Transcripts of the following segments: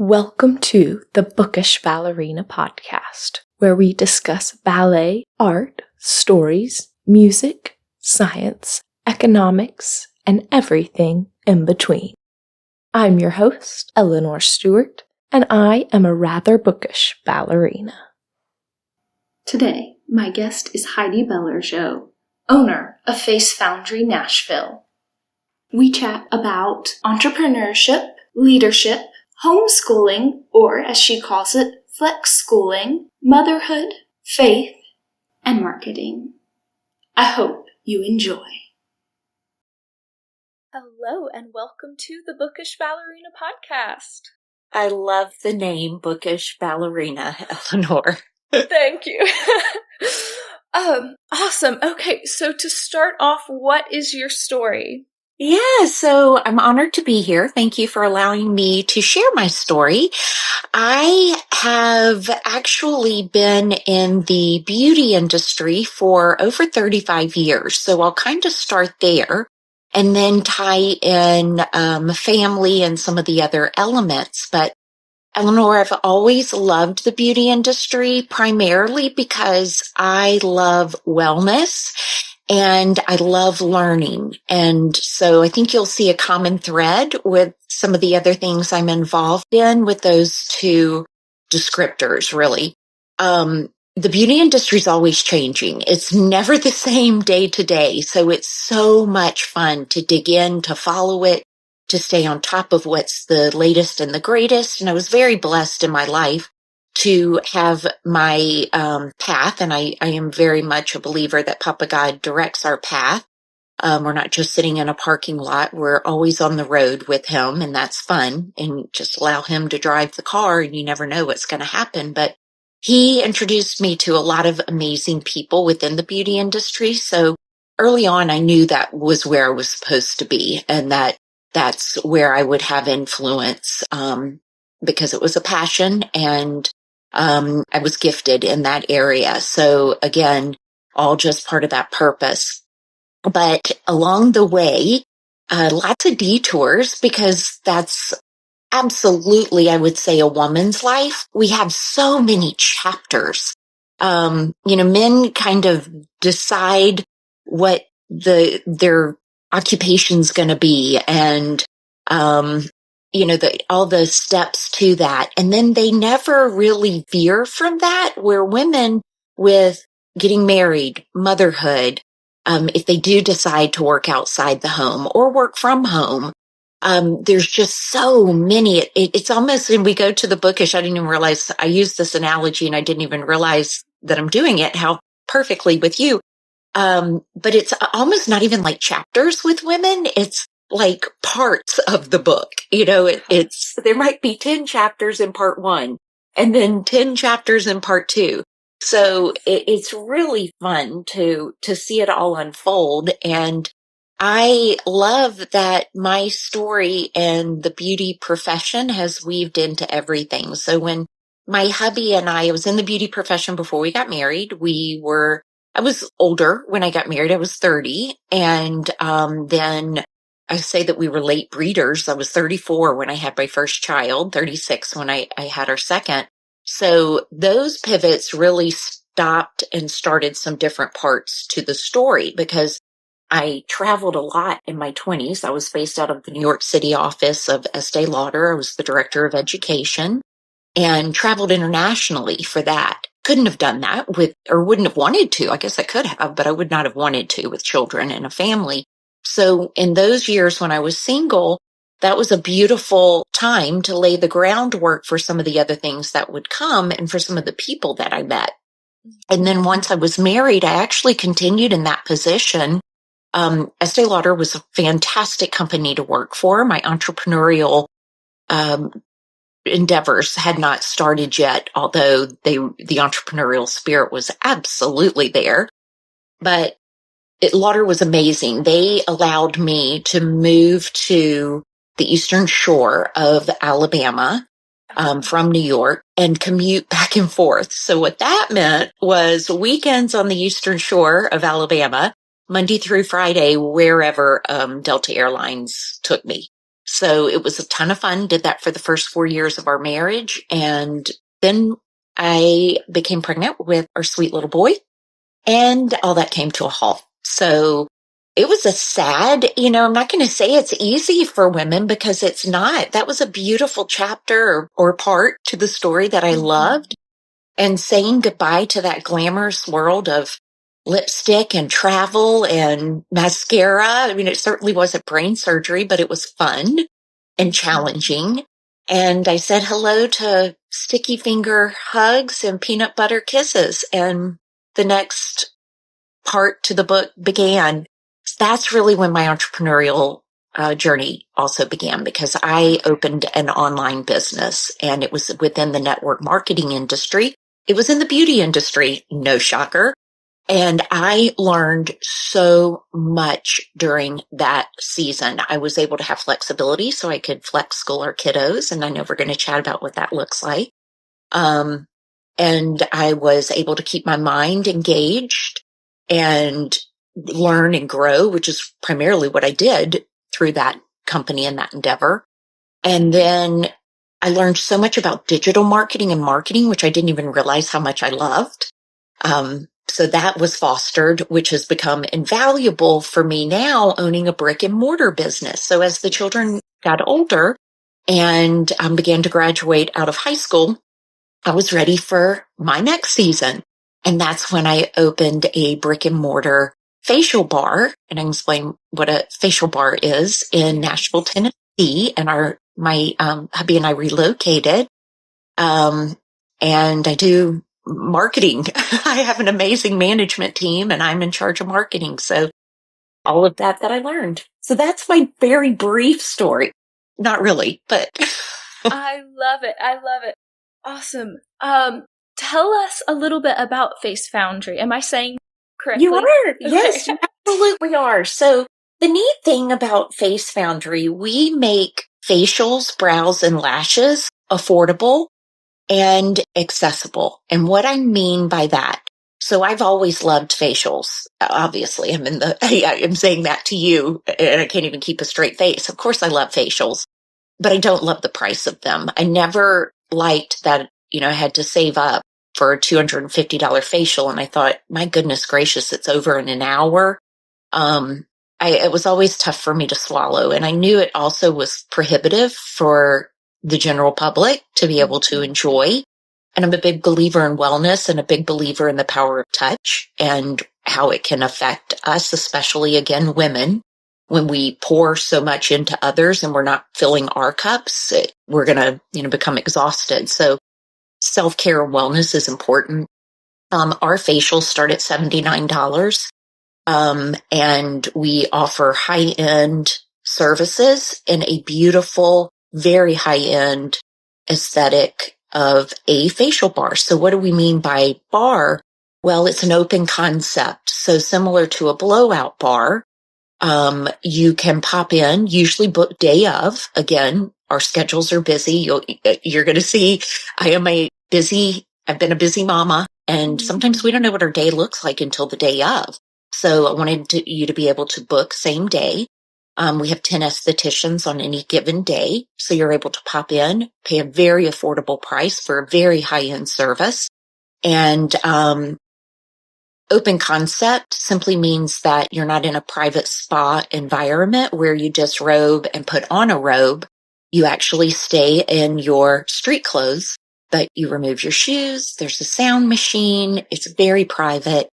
Welcome to the Bookish Ballerina Podcast, where we discuss ballet, art, stories, music, science, economics, and everything in between. I'm your host, Eleanor Stewart, and I am a rather bookish ballerina. Today, my guest is Heidi Bellerjeau, owner of Face Foundrie Nashville. We chat about entrepreneurship, leadership, homeschooling, or as she calls it, flex schooling, motherhood, faith, and marketing. I hope you enjoy. Hello and welcome to the Bookish Ballerina Podcast. I love the name Bookish Ballerina, Eleanor. Thank you. Awesome. Okay, so to start off, what is your story? Yeah, so I'm honored to be here. Thank you for allowing me to share my story. I have actually been in the beauty industry for over 35 years, so I'll kind of start there and then tie in family and some of the other elements. But Eleanor, I've always loved the beauty industry, primarily because I love wellness and I love learning. And so I think you'll see a common thread with some of the other things I'm involved in with those two descriptors, really. The beauty industry is always changing. It's never the same day to day. So it's so much fun to dig in, to follow it, to stay on top of what's the latest and the greatest. And I was very blessed in my life to have my path, and I am very much a believer that Papa God directs our path. We're not just sitting in a parking lot. We're always on the road with him, and that's fun. And just allow him to drive the car, and you never know what's going to happen. But he introduced me to a lot of amazing people within the beauty industry. So early on, I knew that was where I was supposed to be, and that's where I would have influence, because it was a passion, and I was gifted in that area. So again, all just part of that purpose. But along the way, lots of detours, because that's absolutely, I would say, a woman's life. We have so many chapters. Men kind of decide what their occupation's going to be, and all the steps to that. And then they never really veer from that, where women with getting married, motherhood, if they do decide to work outside the home or work from home, there's just so many. It's almost, when we go to the bookish, I didn't even realize I used this analogy, and I didn't even realize that I'm doing it, how perfectly with you. But it's almost not even like chapters with women. It's like parts of the book. There might be 10 chapters in part 1 and then 10 chapters in part 2. So it's really fun to see it all unfold. And I love that my story and the beauty profession has weaved into everything. So when my hubby and I was in the beauty profession before we got married, I was older when I got married. I was 30. And then I say that we were late breeders. I was 34 when I had my first child, 36 when I had our second. So those pivots really stopped and started some different parts to the story, because I traveled a lot in my 20s. I was based out of the New York City office of Estee Lauder. I was the director of education and traveled internationally for that. Couldn't have done that wouldn't have wanted to. I guess I could have, but I would not have wanted to with children and a family. So in those years when I was single, that was a beautiful time to lay the groundwork for some of the other things that would come and for some of the people that I met. And then once I was married, I actually continued in that position. Estee Lauder was a fantastic company to work for. My entrepreneurial endeavors had not started yet, although the entrepreneurial spirit was absolutely there. But Lauder was amazing. They allowed me to move to the Eastern Shore of Alabama from New York and commute back and forth. So what that meant was weekends on the Eastern Shore of Alabama, Monday through Friday, wherever Delta Airlines took me. So it was a ton of fun. Did that for the first 4 years of our marriage. And then I became pregnant with our sweet little boy, and all that came to a halt. So it was a sad, I'm not going to say it's easy for women, because it's not. That was a beautiful chapter or part to the story that I loved. And saying goodbye to that glamorous world of lipstick and travel and mascara. I mean, it certainly wasn't brain surgery, but it was fun and challenging. And I said hello to sticky finger hugs and peanut butter kisses. And the next part to the book began. That's really when my entrepreneurial journey also began, because I opened an online business, and it was within the network marketing industry. It was in the beauty industry, no shocker. And I learned so much during that season. I was able to have flexibility so I could flex school our kiddos. And I know we're going to chat about what that looks like. And I was able to keep my mind engaged and learn and grow, which is primarily what I did through that company and that endeavor. And then I learned so much about digital marketing and marketing, which I didn't even realize how much I loved. So that was fostered, which has become invaluable for me now, owning a brick and mortar business. So as the children got older and began to graduate out of high school, I was ready for my next season. And that's when I opened a brick and mortar facial bar. And I can explain what a facial bar is in Nashville, Tennessee. And my hubby and I relocated. And I do marketing. I have an amazing management team, and I'm in charge of marketing. So all of that I learned. So that's my very brief story. Not really, but I love it. I love it. Awesome. Tell us a little bit about Face Foundrie. Am I saying correctly? You are. Yes, you absolutely are. So the neat thing about Face Foundrie, we make facials, brows, and lashes affordable and accessible. And what I mean by that, so I've always loved facials. Obviously, I'm saying that to you, and I can't even keep a straight face. Of course, I love facials, but I don't love the price of them. I never liked that, I had to save up for a $250 facial. And I thought, my goodness gracious, it's over in an hour. It was always tough for me to swallow. And I knew it also was prohibitive for the general public to be able to enjoy. And I'm a big believer in wellness and a big believer in the power of touch and how it can affect us, especially, again, women. When we pour so much into others and we're not filling our cups, we're going to, become exhausted. So self-care and wellness is important. Our facials start at $79. And we offer high-end services in a beautiful, very high-end aesthetic of a facial bar. So what do we mean by bar? Well, it's an open concept. So similar to a blowout bar, you can pop in, usually book day of. Again, our schedules are busy. You're going to see I've been a busy mama, and sometimes we don't know what our day looks like until the day of. So I wanted you to be able to book same day. We have 10 estheticians on any given day. So you're able to pop in, pay a very affordable price for a very high-end service. And open concept simply means that you're not in a private spa environment where you disrobe and put on a robe. You actually stay in your street clothes, but you remove your shoes. There's a sound machine. It's very private.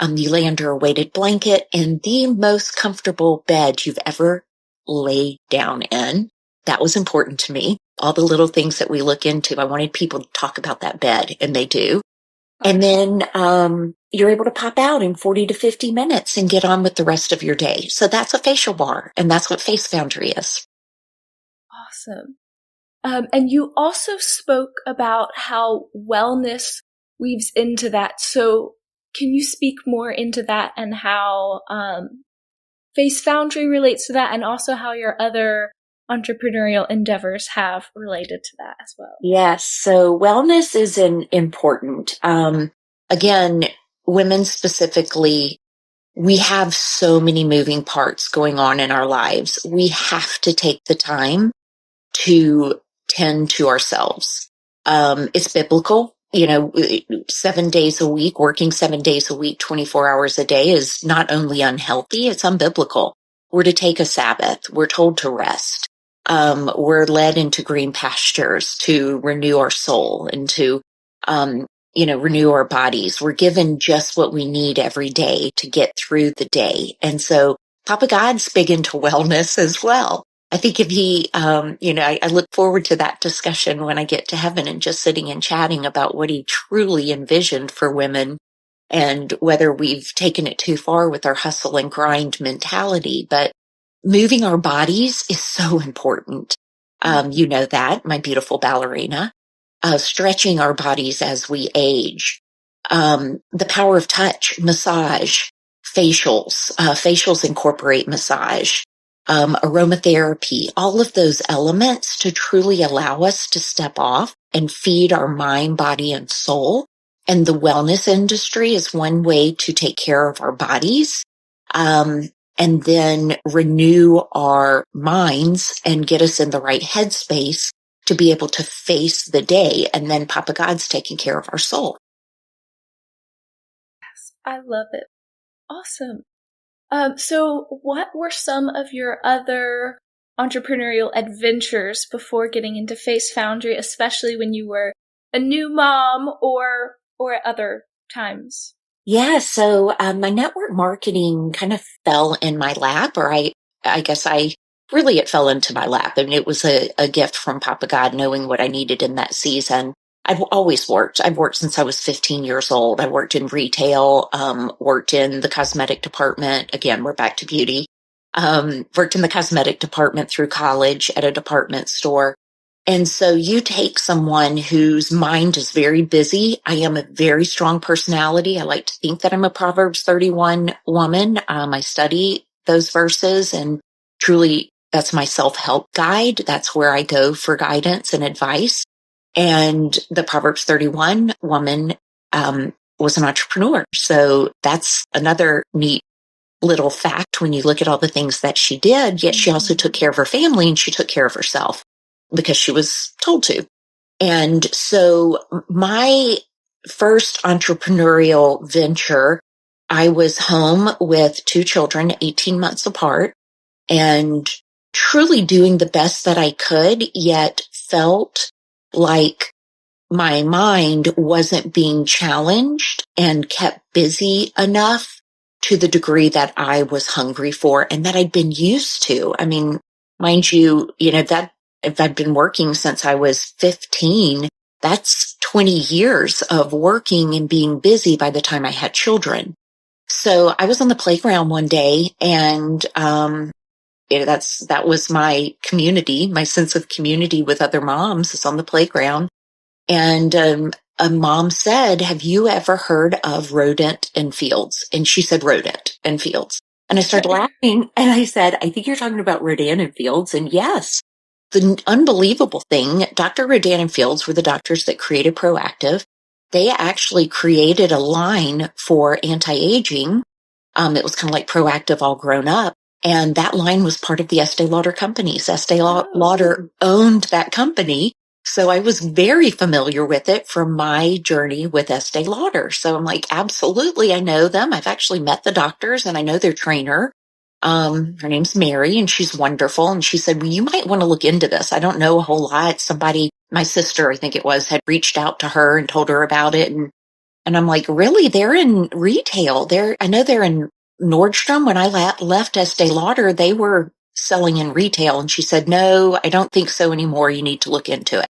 You lay under a weighted blanket and the most comfortable bed you've ever laid down in. That was important to me. All the little things that we look into, I wanted people to talk about that bed, and they do. And then you're able to pop out in 40 to 50 minutes and get on with the rest of your day. So that's a facial bar, and that's what Face Foundrie is. Awesome. And you also spoke about how wellness weaves into that. So can you speak more into that and how Face Foundrie relates to that, and also how your other entrepreneurial endeavors have related to that as well? Yes. So wellness is important. Again, women specifically we have so many moving parts going on in our lives. We have to take the time to tend to ourselves. It's biblical. 7 days a week, working 7 days a week, 24 hours a day is not only unhealthy, it's unbiblical. We're to take a Sabbath. We're told to rest. We're led into green pastures to renew our soul and to, renew our bodies. We're given just what we need every day to get through the day. And so Papa God's big into wellness as well. I think if he, I look forward to that discussion when I get to heaven and just sitting and chatting about what he truly envisioned for women and whether we've taken it too far with our hustle and grind mentality. But moving our bodies is so important. You know that, my beautiful ballerina. Stretching our bodies as we age. The power of touch, massage, facials. Facials incorporate massage. Aromatherapy, all of those elements to truly allow us to step off and feed our mind, body, and soul. And the wellness industry is one way to take care of our bodies, and then renew our minds and get us in the right headspace to be able to face the day. And then Papa God's taking care of our soul. Yes, I love it. Awesome. So what were some of your other entrepreneurial adventures before getting into Face Foundrie, especially when you were a new mom or at other times? Yeah, so my network marketing kind of fell in my lap, or I guess it fell into my lap. I mean, it was a gift from Papa God, knowing what I needed in that season. I've always worked. I've worked since I was 15 years old. I worked in retail, worked in the cosmetic department. Again, we're back to beauty. Worked in the cosmetic department through college at a department store. And so you take someone whose mind is very busy. I am a very strong personality. I like to think that I'm a Proverbs 31 woman. I study those verses, and truly that's my self-help guide. That's where I go for guidance and advice. And the Proverbs 31 woman was an entrepreneur. So that's another neat little fact when you look at all the things that she did, yet she also took care of her family and she took care of herself because she was told to. And so my first entrepreneurial venture, I was home with 2 children, 18 months apart, and truly doing the best that I could, yet felt like my mind wasn't being challenged and kept busy enough to the degree that I was hungry for and that I'd been used to. I mean, mind you, that if I've been working since I was 15, that's 20 years of working and being busy by the time I had children. So I was on the playground one day, and that was my community, my sense of community with other moms is on the playground. And a mom said, "Have you ever heard of rodent and fields?" And she said, "Rodent and fields." And I started laughing, and I said, "I think you're talking about Rodan and Fields." And yes, the unbelievable thing, Dr. Rodan and Fields were the doctors that created Proactive. They actually created a line for anti-aging. It was kind of like Proactive all grown up. And that line was part of the Estee Lauder companies. Estee Lauder owned that company. So I was very familiar with it from my journey with Estee Lauder. So I'm like, absolutely, I know them. I've actually met the doctors and I know their trainer. Her name's Mary, and she's wonderful. And she said, well, you might want to look into this. I don't know a whole lot. Somebody, my sister, I think it was, had reached out to her and told her about it. And I'm like, really? They're in retail. I know they're in Nordstrom. When I left Estee Lauder, they were selling in retail. And she said, no, I don't think so anymore. You need to look into it.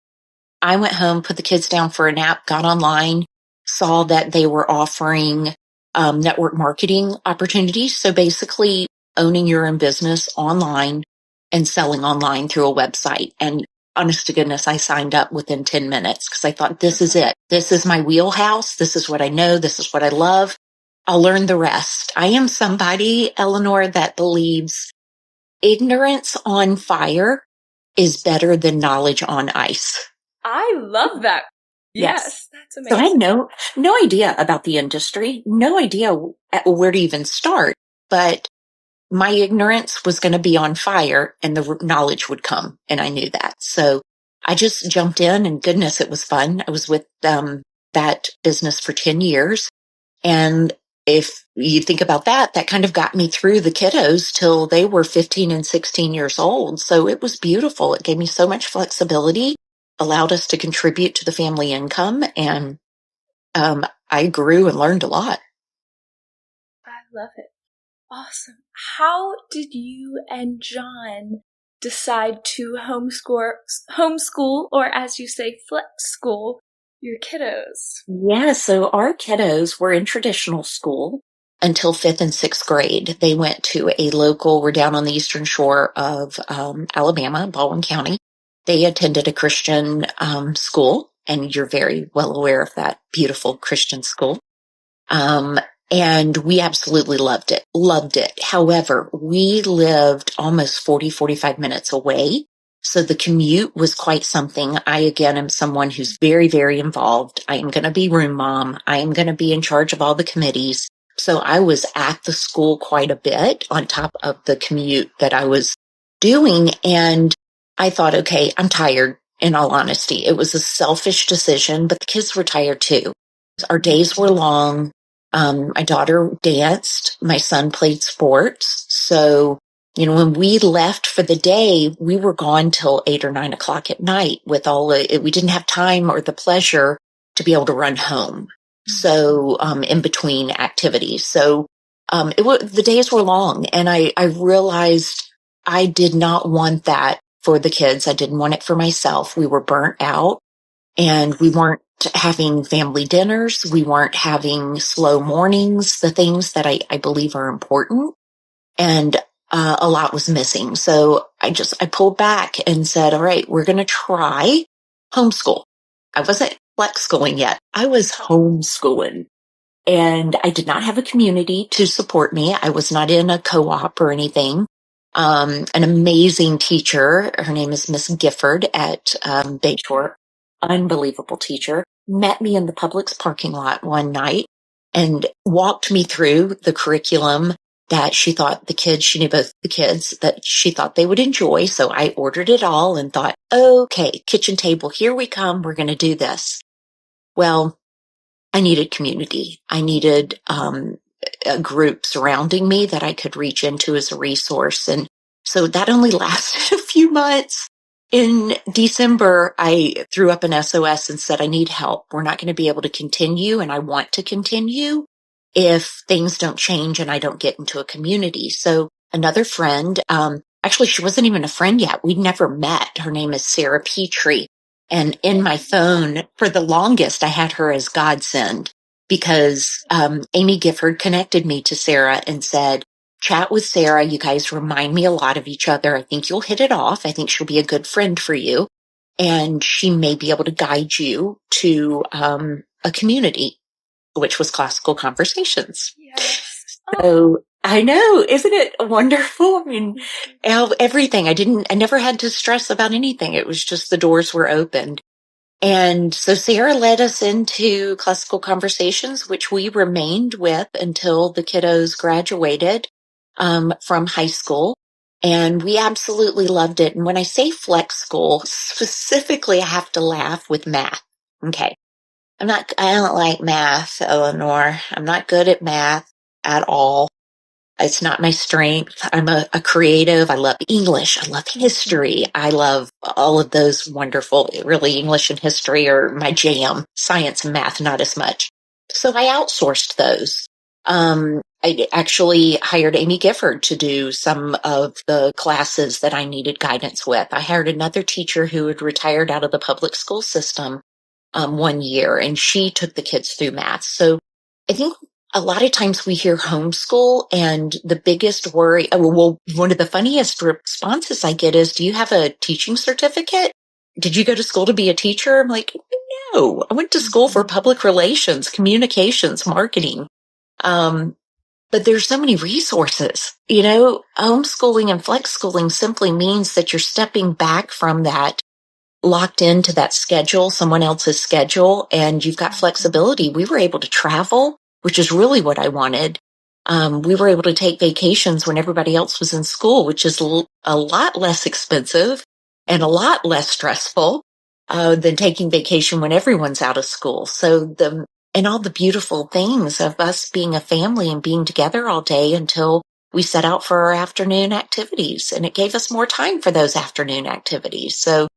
I went home, put the kids down for a nap, got online, saw that they were offering network marketing opportunities. So basically owning your own business online and selling online through a website. And honest to goodness, I signed up within 10 minutes because I thought, this is it. This is my wheelhouse. This is what I know. This is what I love. I'll learn the rest. I am somebody, Eleanor, that believes ignorance on fire is better than knowledge on ice. I love that. Yes, that's So I amazing. had no idea about the industry, no idea where to even start, but my ignorance was going to be on fire and the knowledge would come. And I knew that. So I just jumped in and goodness, it was fun. I was with that business for 10 years. And if you think about that, that kind of got me through the kiddos till they were 15 and 16 years old. So it was beautiful. It gave me so much flexibility, allowed us to contribute to the family income. And I grew and learned a lot. I love it. Awesome. How did you and John decide to homeschool, or as you say, flex school your kiddos? Yeah, so our kiddos were in traditional school until 5th and 6th grade. They went to we're down on the eastern shore of Alabama, Baldwin County. They attended a Christian school, and you're very well aware of that beautiful Christian school. And we absolutely loved it. However, we lived almost 45 minutes away. So the commute was quite something. I, again, am someone who's very, very involved. I am going to be room mom. I am going to be in charge of all the committees. So I was at the school quite a bit on top of the commute that I was doing. And I thought, okay, I'm tired. In all honesty, it was a selfish decision, but the kids were tired too. Our days were long. My daughter danced. My son played sports. So, when we left for the day, we were gone till 8 or 9 o'clock at night we didn't have time or the pleasure to be able to run home. So, in between activities. So, the days were long and I realized I did not want that for the kids. I didn't want it for myself. We were burnt out and we weren't having family dinners. We weren't having slow mornings, the things that I believe are important. And a lot was missing. So I pulled back and said, all right, we're going to try homeschool. I wasn't flex schooling yet. I was homeschooling. And I did not have a community to support me. I was not in a co-op or anything. An amazing teacher, her name is Miss Gifford at Bayshore, unbelievable teacher, met me in the Publix parking lot one night and walked me through the curriculum that she thought she knew both the kids, that she thought they would enjoy. So I ordered it all and thought, okay, kitchen table, here we come. We're going to do this. Well, I needed community. I needed a group surrounding me that I could reach into as a resource. And so that only lasted a few months. In December, I threw up an SOS and said, I need help. We're not going to be able to continue, and I want to continue if things don't change and I don't get into a community. So another friend, actually, she wasn't even a friend yet. We'd never met. Her name is Sarah Petrie. And in my phone, for the longest, I had her as godsend because Amy Gifford connected me to Sarah and said, chat with Sarah. You guys remind me a lot of each other. I think you'll hit it off. I think she'll be a good friend for you. And she may be able to guide you to a community, which was Classical Conversations. Yes. So I know, isn't it wonderful? I mean, everything. I never had to stress about anything. It was just the doors were opened. And so Sarah led us into Classical Conversations, which we remained with until the kiddos graduated from high school. And we absolutely loved it. And when I say flex school, specifically, I have to laugh with math. Okay. I don't like math, Eleanor. I'm not good at math at all. It's not my strength. I'm a creative. I love English. I love history. I love all of those wonderful, really English and history are my jam. Science and math, not as much. So I outsourced those. I actually hired Amy Gifford to do some of the classes that I needed guidance with. I hired another teacher who had retired out of the public school system one year, and she took the kids through math. So I think a lot of times we hear homeschool and the biggest worry, one of the funniest responses I get is, do you have a teaching certificate? Did you go to school to be a teacher? I'm like, no, I went to school for public relations, communications, marketing. But there's so many resources, homeschooling and flex schooling simply means that you're stepping back from that locked into that schedule, someone else's schedule, and you've got flexibility. We were able to travel, which is really what I wanted. We were able to take vacations when everybody else was in school, which is a lot less expensive and a lot less stressful than taking vacation when everyone's out of school. So and all the beautiful things of us being a family and being together all day until we set out for our afternoon activities. And it gave us more time for those afternoon activities. So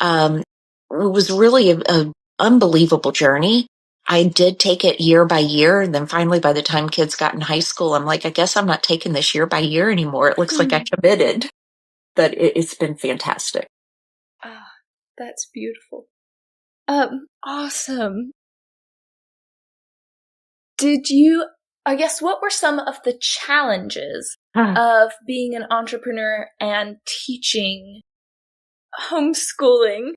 it was really a unbelievable journey. I did take it year by year. And then finally, by the time kids got in high school, I'm like, I guess I'm not taking this year by year anymore. It looks like I committed, but it's been fantastic. Ah, that's beautiful. Awesome. What were some of the challenges of being an entrepreneur and teaching homeschooling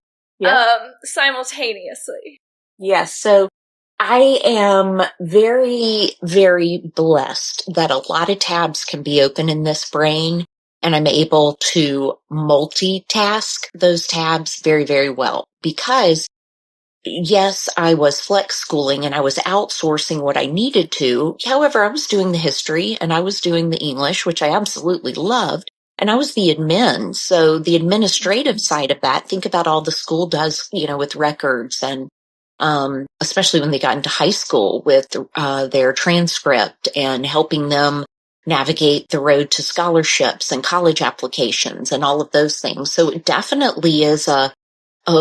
simultaneously? Yes. So I am very, very blessed that a lot of tabs can be open in this brain, and I'm able to multitask those tabs very, very well because yes, I was flex schooling and I was outsourcing what I needed to. However, I was doing the history and I was doing the English, which I absolutely loved. And I was the admin. So the administrative side of that, think about all the school does, with records and, especially when they got into high school with, their transcript and helping them navigate the road to scholarships and college applications and all of those things. So it definitely is a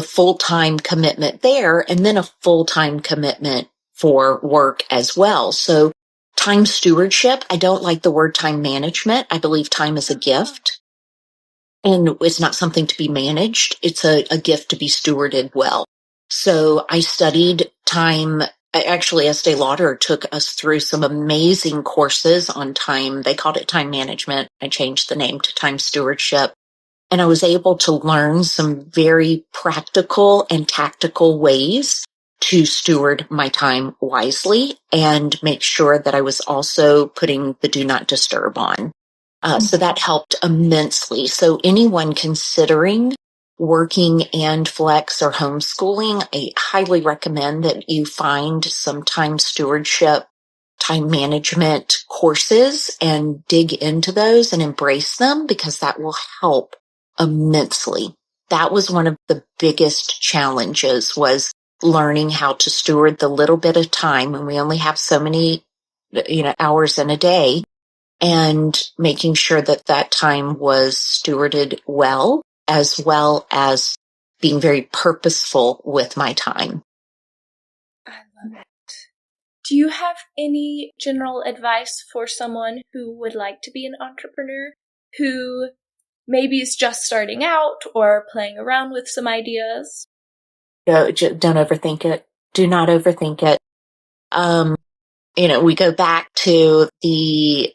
full-time commitment there and then a full-time commitment for work as well. So time stewardship, I don't like the word time management. I believe time is a gift and it's not something to be managed. It's a gift to be stewarded well. So I studied time. Actually, Estee Lauder took us through some amazing courses on time. They called it time management. I changed the name to time stewardship. And I was able to learn some very practical and tactical ways to steward my time wisely and make sure that I was also putting the do not disturb on. So that helped immensely. So anyone considering working and flex or homeschooling, I highly recommend that you find some time stewardship, time management courses and dig into those and embrace them because that will help immensely. That was one of the biggest challenges was learning how to steward the little bit of time when we only have so many, hours in a day and making sure that that time was stewarded well as being very purposeful with my time. I love it. Do you have any general advice for someone who would like to be an entrepreneur, who maybe is just starting out or playing around with some ideas? Don't overthink it. Do not overthink it. We go back to the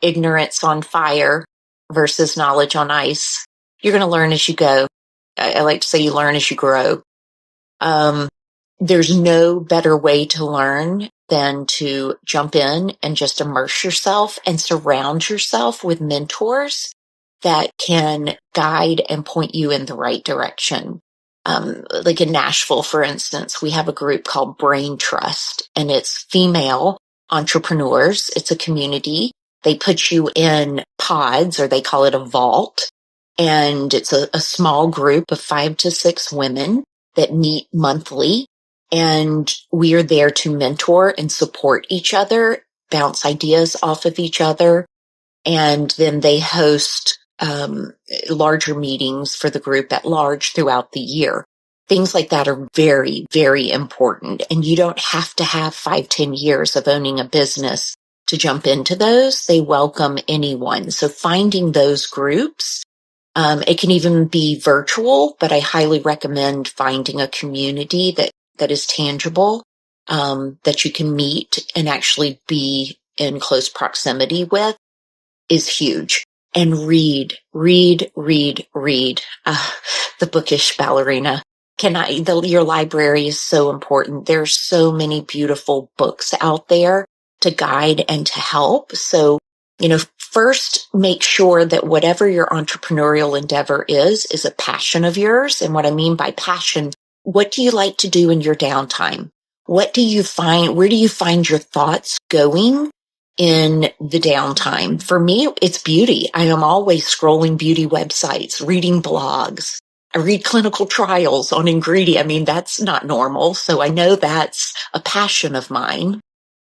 ignorance on fire versus knowledge on ice. You're going to learn as you go. I like to say you learn as you grow. There's no better way to learn than to jump in and just immerse yourself and surround yourself with mentors that can guide and point you in the right direction. Like in Nashville, for instance, we have a group called Brain Trust, and it's female entrepreneurs. It's a community. They put you in pods, or they call it a vault. And it's a small group of 5 to 6 women that meet monthly. And we are there to mentor and support each other, bounce ideas off of each other. And then they host larger meetings for the group at large throughout the year. Things like that are very, very important. And you don't have to have 5-10 years of owning a business to jump into those. They welcome anyone. So finding those groups, it can even be virtual, but I highly recommend finding a community that is tangible, that you can meet and actually be in close proximity with is huge. And read. The Bookish Ballerina. Your library is so important. There's so many beautiful books out there to guide and to help. So first make sure that whatever your entrepreneurial endeavor is a passion of yours. And what I mean by passion, what do you like to do in your downtime? Where do you find your thoughts going in the downtime? For me, it's beauty. I am always scrolling beauty websites, reading blogs. I read clinical trials on ingredient. I mean, that's not normal. So I know that's a passion of mine.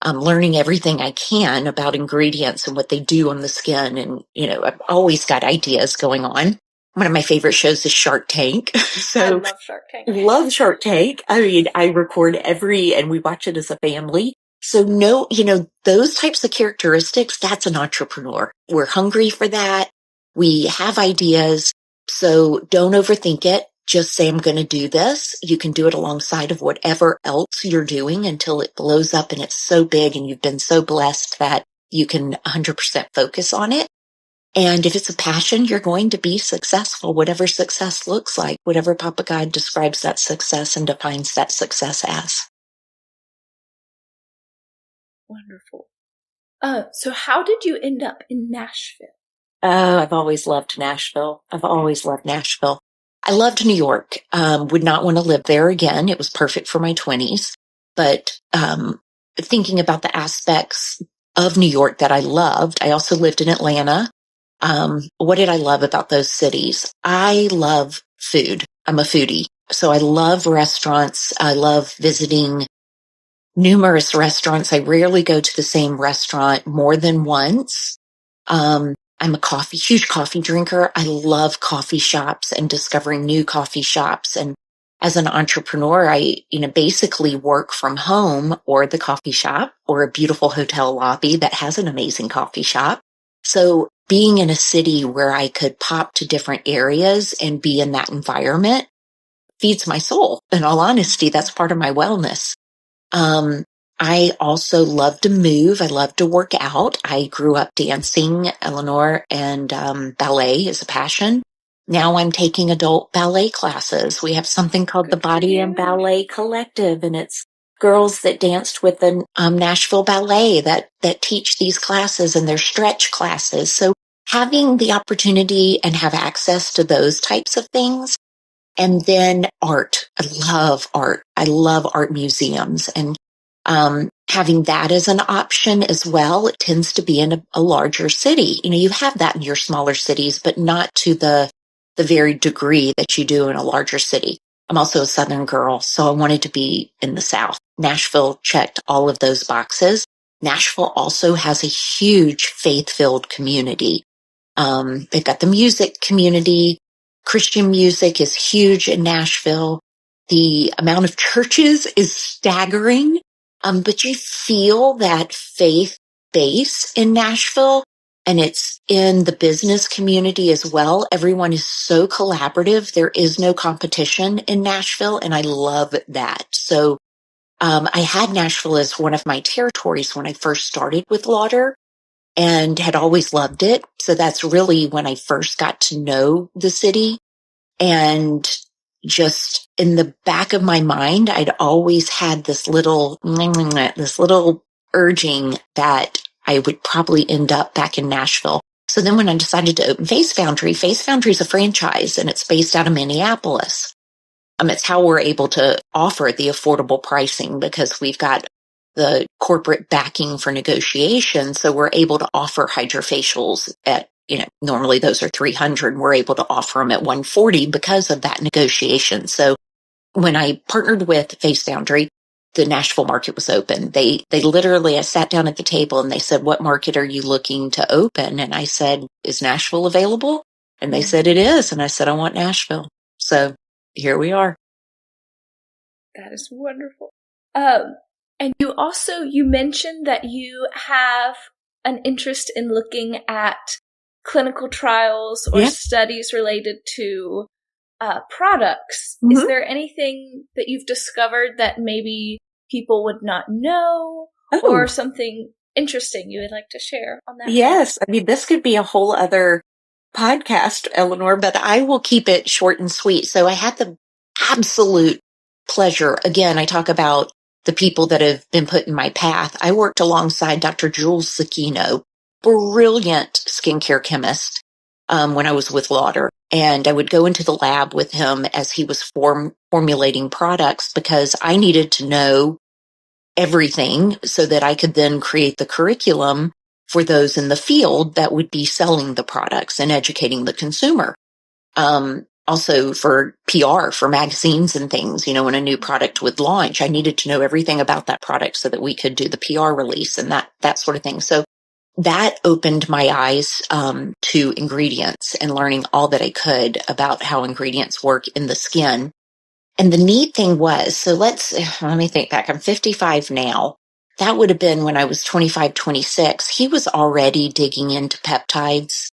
I'm learning everything I can about ingredients and what they do on the skin. And, I've always got ideas going on. One of my favorite shows is Shark Tank. So I love Shark Tank. Love Shark Tank. I mean, I record and we watch it as a family. So those types of characteristics, that's an entrepreneur. We're hungry for that. We have ideas. So don't overthink it. Just say, I'm going to do this. You can do it alongside of whatever else you're doing until it blows up and it's so big and you've been so blessed that you can 100% focus on it. And if it's a passion, you're going to be successful, whatever success looks like, whatever Papa God describes that success and defines that success as. Wonderful. So how did you end up in Nashville? I've always loved Nashville. I loved New York. Would not want to live there again. It was perfect for my 20s. But thinking about the aspects of New York that I loved, I also lived in Atlanta. What did I love about those cities? I love food. I'm a foodie. So I love restaurants. I love visiting numerous restaurants. I rarely go to the same restaurant more than once. I'm a huge coffee drinker. I love coffee shops and discovering new coffee shops. And as an entrepreneur, I, basically work from home or the coffee shop or a beautiful hotel lobby that has an amazing coffee shop. So being in a city where I could pop to different areas and be in that environment feeds my soul. In all honesty, that's part of my wellness. I also love to move. I love to work out. I grew up dancing, Eleanor, and ballet is a passion. Now I'm taking adult ballet classes. We have something called the Body and Ballet Collective, and it's girls that danced with the Nashville Ballet that teach these classes, and they're stretch classes. So having the opportunity and have access to those types of things. And then art. I love art. I love art museums, and having that as an option as well. It tends to be in a larger city. You have that in your smaller cities, but not to the very degree that you do in a larger city. I'm also a Southern girl, so I wanted to be in the South. Nashville checked all of those boxes. Nashville also has a huge faith-filled community. They've got the music community. Christian music is huge in Nashville. The amount of churches is staggering. But you feel that faith base in Nashville, and it's in the business community as well. Everyone is so collaborative. There is no competition in Nashville, and I love that. So I had Nashville as one of my territories when I first started with Lauder and had always loved it. So that's really when I first got to know the city. And just in the back of my mind, I'd always had this little urging that I would probably end up back in Nashville. So then when I decided to open Face Foundrie is a franchise, and it's based out of Minneapolis. It's how we're able to offer the affordable pricing because we've got the corporate backing for negotiation. So we're able to offer hydrofacials at, normally those are $300. We're able to offer them at $140 because of that negotiation. So when I partnered with Face Foundrie, the Nashville market was open. They literally, I sat down at the table and they said, what market are you looking to open? And I said, is Nashville available? And they said, it is. And I said, I want Nashville. So here we are. That is wonderful. And you mentioned that you have an interest in looking at clinical trials or studies related to products. Mm-hmm. Is there anything that you've discovered that maybe people would not know or something interesting you would like to share on that? Yes. I mean, this could be a whole other podcast, Eleanor, but I will keep it short and sweet. So I had the absolute pleasure. Again, I talk about the people that have been put in my path. I worked alongside Dr. Jules Sakino. brilliant skincare chemist when I was with Lauder. And I would go into the lab with him as he was formulating products because I needed to know everything so that I could then create the curriculum for those in the field that would be selling the products and educating the consumer. Also for PR, for magazines and things, when a new product would launch, I needed to know everything about that product so that we could do the PR release and that sort of thing. So that opened my eyes to ingredients and learning all that I could about how ingredients work in the skin. And the neat thing was, so let me think back. I'm 55 now. That would have been when I was 25, 26. He was already digging into peptides.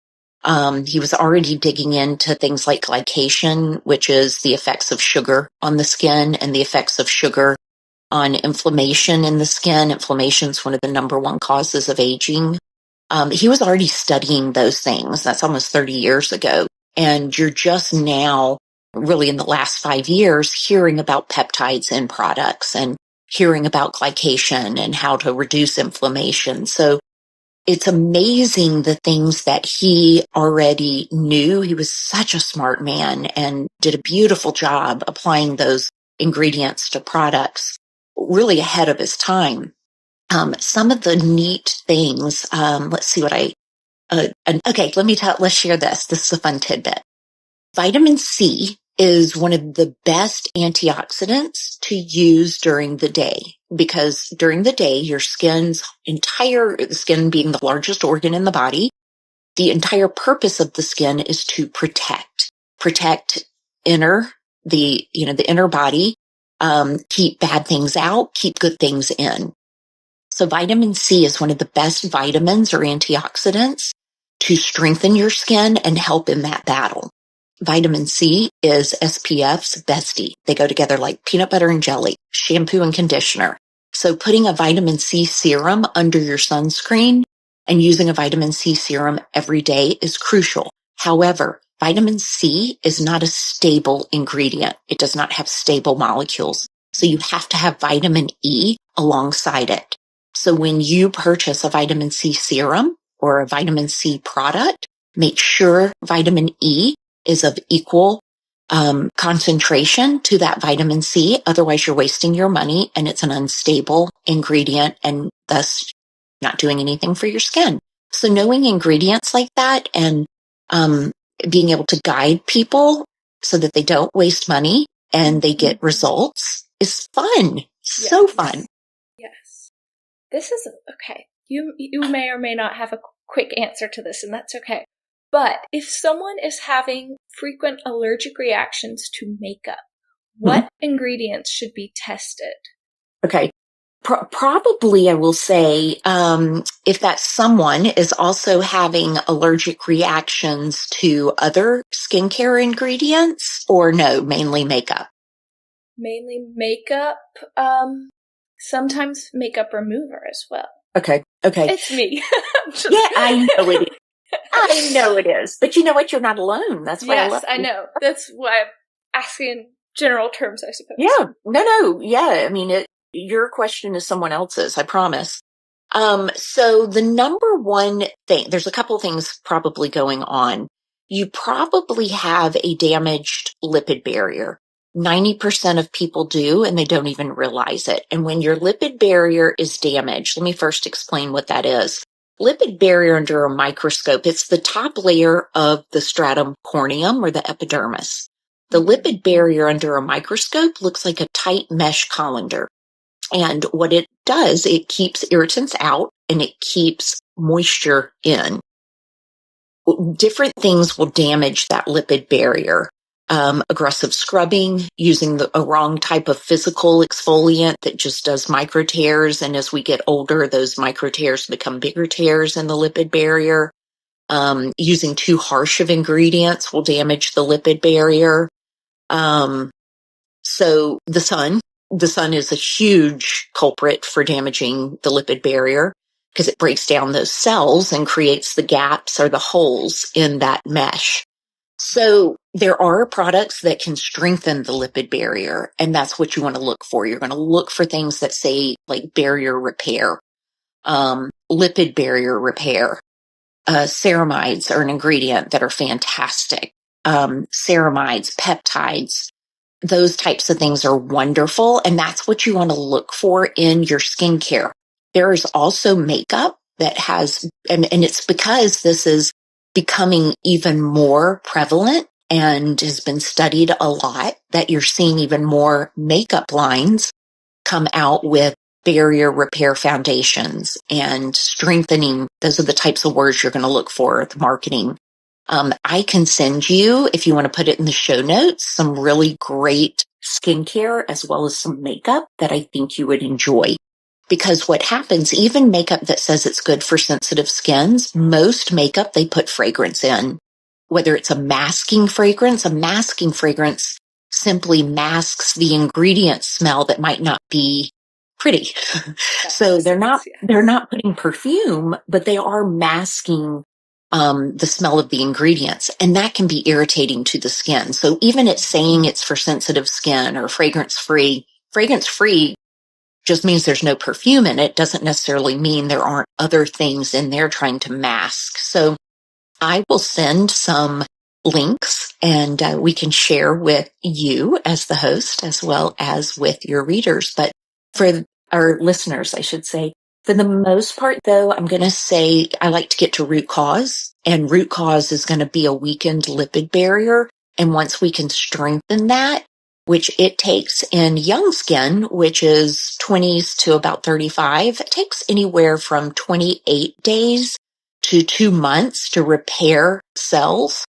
He was already digging into things like glycation, which is the effects of sugar on the skin and the effects of sugar on inflammation in the skin. Inflammation is one of the number one causes of aging. He was already studying those things. That's almost 30 years ago. And you're just now, really in the last 5 years, hearing about peptides in products and hearing about glycation and how to reduce inflammation. So it's amazing the things that he already knew. He was such a smart man and did a beautiful job applying those ingredients to products really ahead of his time. Some of the neat things, let's see what let's share this. This is a fun tidbit. Vitamin C is one of the best antioxidants to use during the day because during the day, your the skin being the largest organ in the body, the entire purpose of the skin is to protect the inner body, keep bad things out, keep good things in. So vitamin C is one of the best vitamins or antioxidants to strengthen your skin and help in that battle. Vitamin C is SPF's bestie. They go together like peanut butter and jelly, shampoo and conditioner. So putting a vitamin C serum under your sunscreen and using a vitamin C serum every day is crucial. However, vitamin C is not a stable ingredient. It does not have stable molecules. So you have to have vitamin E alongside it. So when you purchase a vitamin C serum or a vitamin C product, make sure vitamin E is of equal concentration to that vitamin C. Otherwise, you're wasting your money and it's an unstable ingredient and thus not doing anything for your skin. So knowing ingredients like that and being able to guide people so that they don't waste money and they get results is fun. Yes. So fun. Yes. This is okay. You may or may not have a quick answer to this, and that's okay. But if someone is having frequent allergic reactions to makeup, what ingredients should be tested? Okay. Probably, I will say, if that someone is also having allergic reactions to other skincare ingredients, or no, mainly makeup? Mainly makeup, sometimes makeup remover as well. Okay. It's me. Yeah, I know it is. I know it is. But you know what? You're not alone. That's why I love you. Yes, I know. That's why I'm asking in general terms, I suppose. Yeah. No. Yeah. I mean, your question is someone else's, I promise. So the number one thing, there's a couple things probably going on. You probably have a damaged lipid barrier. 90% of people do, and they don't even realize it. And when your lipid barrier is damaged, let me first explain what that is. Lipid barrier under a microscope, it's the top layer of the stratum corneum or the epidermis. The lipid barrier under a microscope looks like a tight mesh colander. And what it does, it keeps irritants out and it keeps moisture in. Different things will damage that lipid barrier. Aggressive scrubbing, using a wrong type of physical exfoliant that just does micro tears. And as we get older, those micro tears become bigger tears in the lipid barrier. Using too harsh of ingredients will damage the lipid barrier. So the sun is a huge culprit for damaging the lipid barrier because it breaks down those cells and creates the gaps or the holes in that mesh. So there are products that can strengthen the lipid barrier, and that's what you want to look for. You're going to look for things that say like barrier repair, lipid barrier repair. ceramides are an ingredient that are fantastic. Ceramides, peptides, those types of things are wonderful. And that's what you want to look for in your skincare. There is also makeup that has, and it's because this is becoming even more prevalent and has been studied a lot, that you're seeing even more makeup lines come out with barrier repair foundations and strengthening. Those are the types of words you're going to look for, the marketing. I can send you, if you want to put it in the show notes, some really great skincare as well as some makeup that I think you would enjoy. Because what happens, even makeup that says it's good for sensitive skins, most makeup they put fragrance in. Whether it's a masking fragrance simply masks the ingredient smell that might not be pretty. So they're not putting perfume, but they are masking the smell of the ingredients, and that can be irritating to the skin. So even it's saying it's for sensitive skin or fragrance free just means there's no perfume in it. Doesn't necessarily mean there aren't other things in there trying to mask. So I will send some links and we can share with you as the host as well as with your readers. But for our listeners, I should say, for the most part, though, I'm going to say I like to get to root cause, and root cause is going to be a weakened lipid barrier. And once we can strengthen that, which it takes in young skin, which is 20s to about 35, it takes anywhere from 28 days to 2 months to repair cells.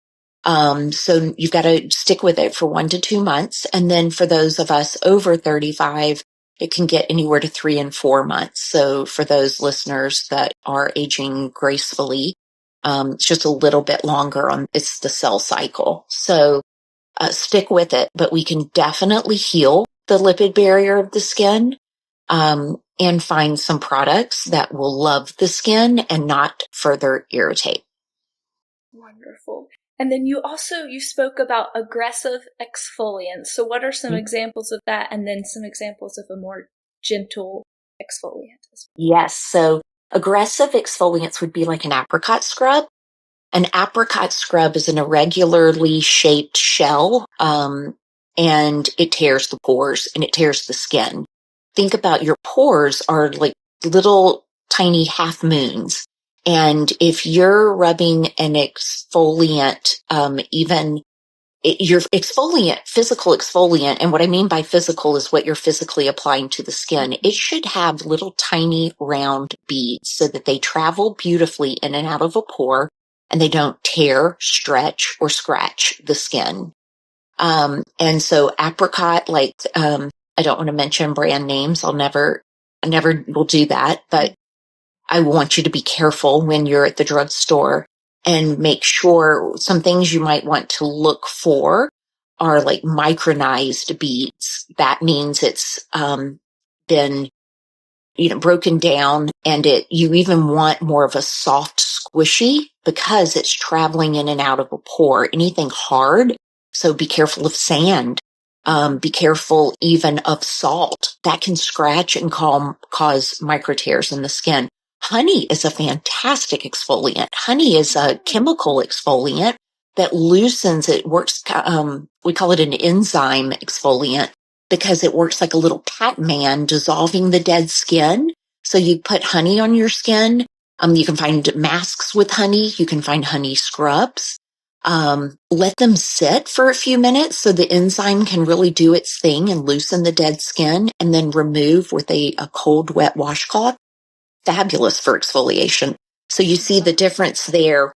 So you've got to stick with it for 1 to 2 months. And then for those of us over 35, it can get anywhere to 3 and 4 months. So for those listeners that are aging gracefully, it's just a little bit longer it's the cell cycle. So stick with it, but we can definitely heal the lipid barrier of the skin, and find some products that will love the skin and not further irritate. Wonderful. And then you spoke about aggressive exfoliants. So what are some examples of that? And then some examples of a more gentle exfoliant as well? Yes. So aggressive exfoliants would be like an apricot scrub. An apricot scrub is an irregularly shaped shell, and it tears the pores and it tears the skin. Think about your pores are like little tiny half moons. And if you're rubbing an exfoliant, your physical exfoliant, and what I mean by physical is what you're physically applying to the skin, it should have little tiny round beads so that they travel beautifully in and out of a pore and they don't tear, stretch, or scratch the skin. And so apricot, I don't want to mention brand names. I never will do that, but I want you to be careful when you're at the drugstore and make sure some things you might want to look for are like micronized beads. That means it's been broken down, and you even want more of a soft squishy because it's traveling in and out of a pore. Anything hard, so be careful of sand. Be careful even of salt. That can scratch and cause micro tears in the skin. Honey is a fantastic exfoliant. Honey is a chemical exfoliant that loosens, it works, we call it an enzyme exfoliant because it works like a little Pac-Man dissolving the dead skin. So you put honey on your skin. You can find masks with honey. You can find honey scrubs. Let them sit for a few minutes so the enzyme can really do its thing and loosen the dead skin, and then remove with a cold, wet washcloth. Fabulous for exfoliation. So you see the difference there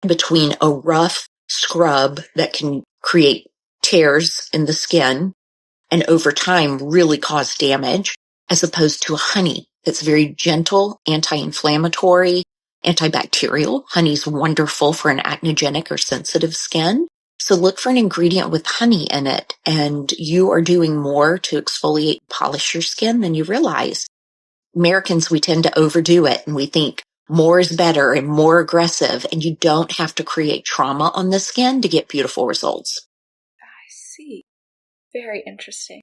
between a rough scrub that can create tears in the skin and over time really cause damage, as opposed to a honey that's very gentle, anti-inflammatory, antibacterial. Honey's wonderful for an acnogenic or sensitive skin. So look for an ingredient with honey in it, and you are doing more to exfoliate and polish your skin than you realize. Americans, we tend to overdo it, and we think more is better and more aggressive, and you don't have to create trauma on the skin to get beautiful results. I see. Very interesting.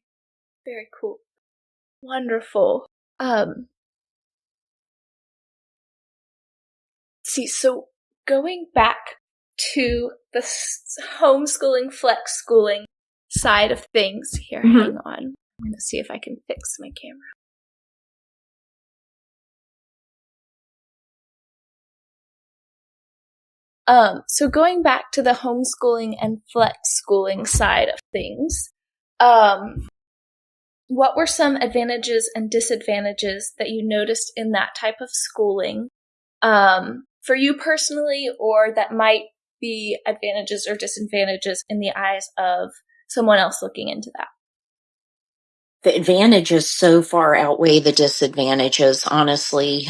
Very cool. Wonderful. So going back to the homeschooling, flex schooling side of things here, hang on. I'm going to see if I can fix my camera. So going back to the homeschooling and flex schooling side of things, what were some advantages and disadvantages that you noticed in that type of schooling for you personally, or that might be advantages or disadvantages in the eyes of someone else looking into that? The advantages so far outweigh the disadvantages, honestly.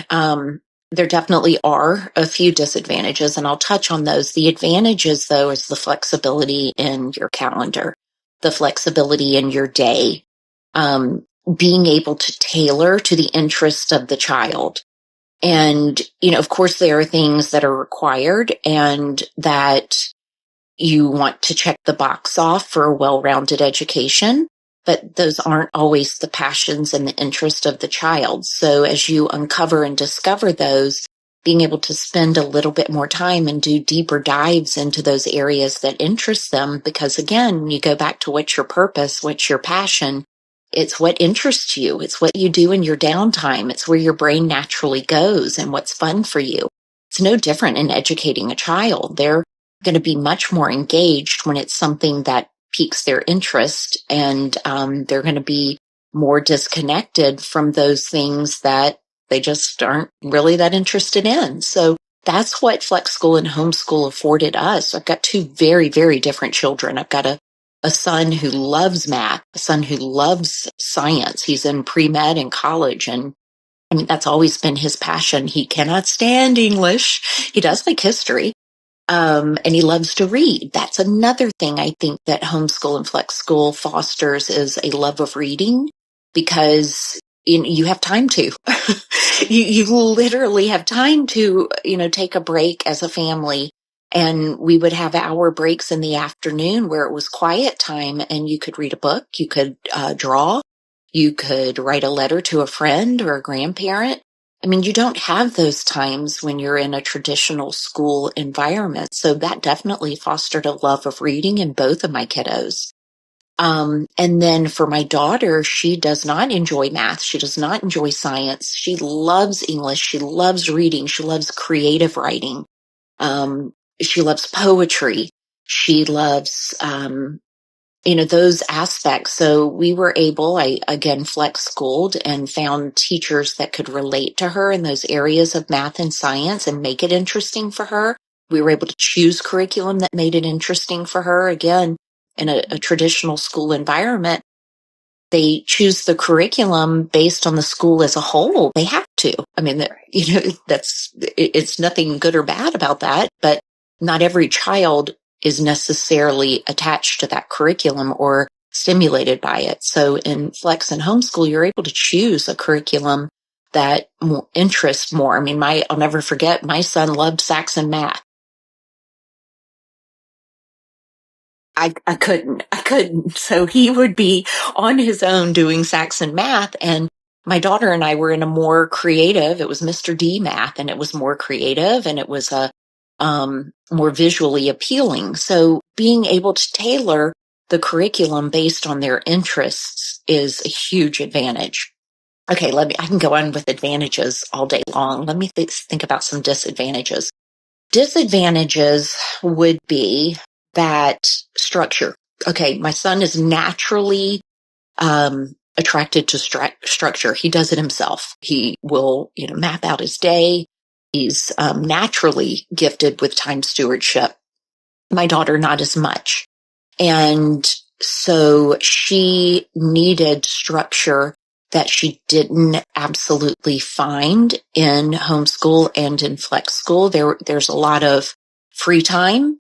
There definitely are a few disadvantages, and I'll touch on those. The advantages, though, is the flexibility in your calendar, the flexibility in your day, being able to tailor to the interest of the child. And, of course, there are things that are required and that you want to check the box off for a well-rounded education, but those aren't always the passions and the interest of the child. So as you uncover and discover those, being able to spend a little bit more time and do deeper dives into those areas that interest them, because again, you go back to what's your purpose, what's your passion. It's what interests you. It's what you do in your downtime. It's where your brain naturally goes and what's fun for you. It's no different in educating a child. They're going to be much more engaged when it's something that piques their interest, and they're going to be more disconnected from those things that they just aren't really that interested in. So that's what flex school and homeschool afforded us. I've got two very, very different children. I've got a son who loves math, a son who loves science. He's in pre-med in college, and I mean, that's always been his passion. He cannot stand English. He does like history. And he loves to read. That's another thing I think that homeschool and flex school fosters, is a love of reading, because you have time to. you literally have time to, take a break as a family. And we would have hour breaks in the afternoon where it was quiet time, and you could read a book, you could draw, you could write a letter to a friend or a grandparent. I mean, you don't have those times when you're in a traditional school environment. So that definitely fostered a love of reading in both of my kiddos. And then for my daughter, she does not enjoy math. She does not enjoy science. She loves English. She loves reading. She loves creative writing. She loves poetry. She loves, those aspects. So we were able, I again flex schooled and found teachers that could relate to her in those areas of math and science and make it interesting for her. We were able to choose curriculum that made it interesting for her. Again, in a traditional school environment, they choose the curriculum based on the school as a whole. They have to. I mean, it's nothing good or bad about that, but not every child is necessarily attached to that curriculum or stimulated by it. So in flex and homeschool, you're able to choose a curriculum that interests more. I mean, I'll never forget, my son loved Saxon math. I couldn't. So he would be on his own doing Saxon math, and my daughter and I were in a more creative, it was Mr. D math, and it was more creative, and it was more visually appealing. So being able to tailor the curriculum based on their interests is a huge advantage. Okay, I can go on with advantages all day long. Let me think about some disadvantages. Disadvantages would be that structure. Okay, my son is naturally attracted to structure. He does it himself. He will, map out his day. He's naturally gifted with time stewardship. My daughter, not as much. And so she needed structure that she didn't absolutely find in homeschool and in flex school. There's a lot of free time.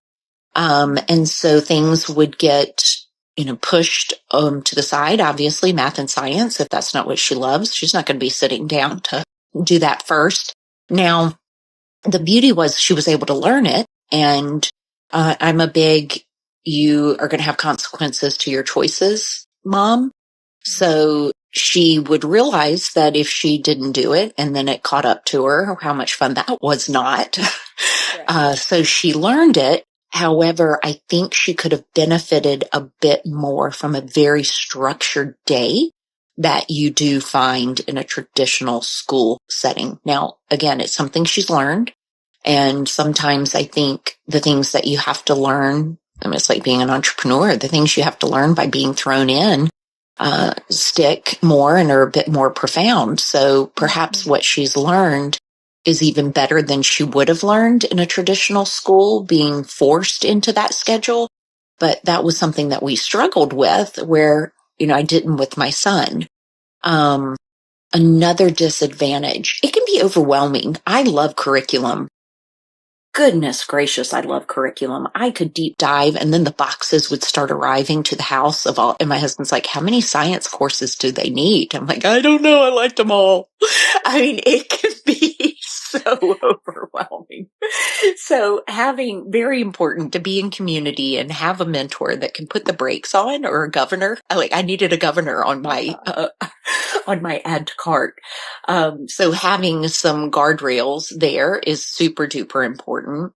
And so things would get, pushed to the side. Obviously, math and science, if that's not what she loves, she's not going to be sitting down to do that first. Now, the beauty was she was able to learn it. And I'm a big, you are going to have consequences to your choices, mom. So she would realize that if she didn't do it and then it caught up to her, how much fun that was not. So she learned it. However, I think she could have benefited a bit more from a very structured day that you do find in a traditional school setting. Now, again, it's something she's learned. And sometimes I think the things that you have to learn, I mean, it's like being an entrepreneur, the things you have to learn by being thrown in, stick more and are a bit more profound. So perhaps what she's learned is even better than she would have learned in a traditional school, being forced into that schedule. But that was something that we struggled with where, I didn't with my son. Another disadvantage, it can be overwhelming. I love curriculum. Goodness gracious, I love curriculum. I could deep dive and then the boxes would start arriving to the house of all. And my husband's like, how many science courses do they need? I'm like, I don't know. I liked them all. I mean, it can be so overwhelming. So very important to be in community and have a mentor that can put the brakes on or a governor. I needed a governor on my, on my add to cart. So having some guardrails there is super duper important.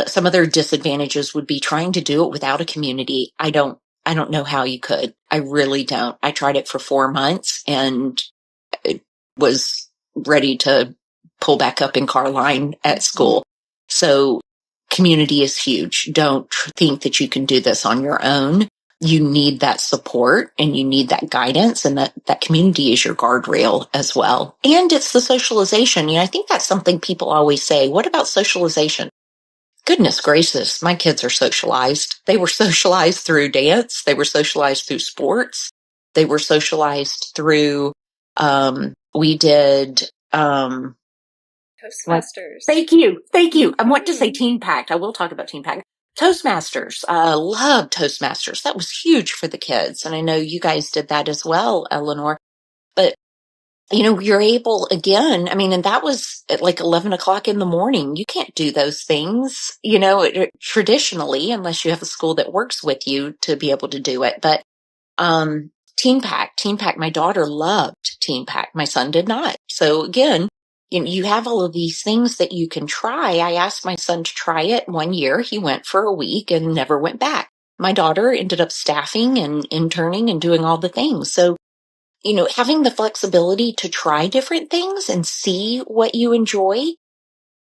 Some other disadvantages would be trying to do it without a community. I don't know how you could. I really don't. I tried it for 4 months and it was ready to pull back up in car line at school. So community is huge. Don't think that you can do this on your own. You need that support and you need that guidance, and that community is your guardrail as well. And it's the socialization. I think that's something people always say. What about socialization? Goodness gracious, my kids are socialized. They were socialized through dance. They were socialized through sports. They were socialized through, we did, Toastmasters. Thank you. I want to say Teen Pact. I will talk about Teen Pact. Toastmasters. Love Toastmasters. That was huge for the kids. And I know you guys did that as well, Eleanor. But, you're able again, and that was at like 11 o'clock in the morning. You can't do those things, traditionally, unless you have a school that works with you to be able to do it. But, Teen Pact, my daughter loved Teen Pact. My son did not. So again, you have all of these things that you can try. I asked my son to try it 1 year. He went for a week and never went back. My daughter ended up staffing and interning and doing all the things. So, having the flexibility to try different things and see what you enjoy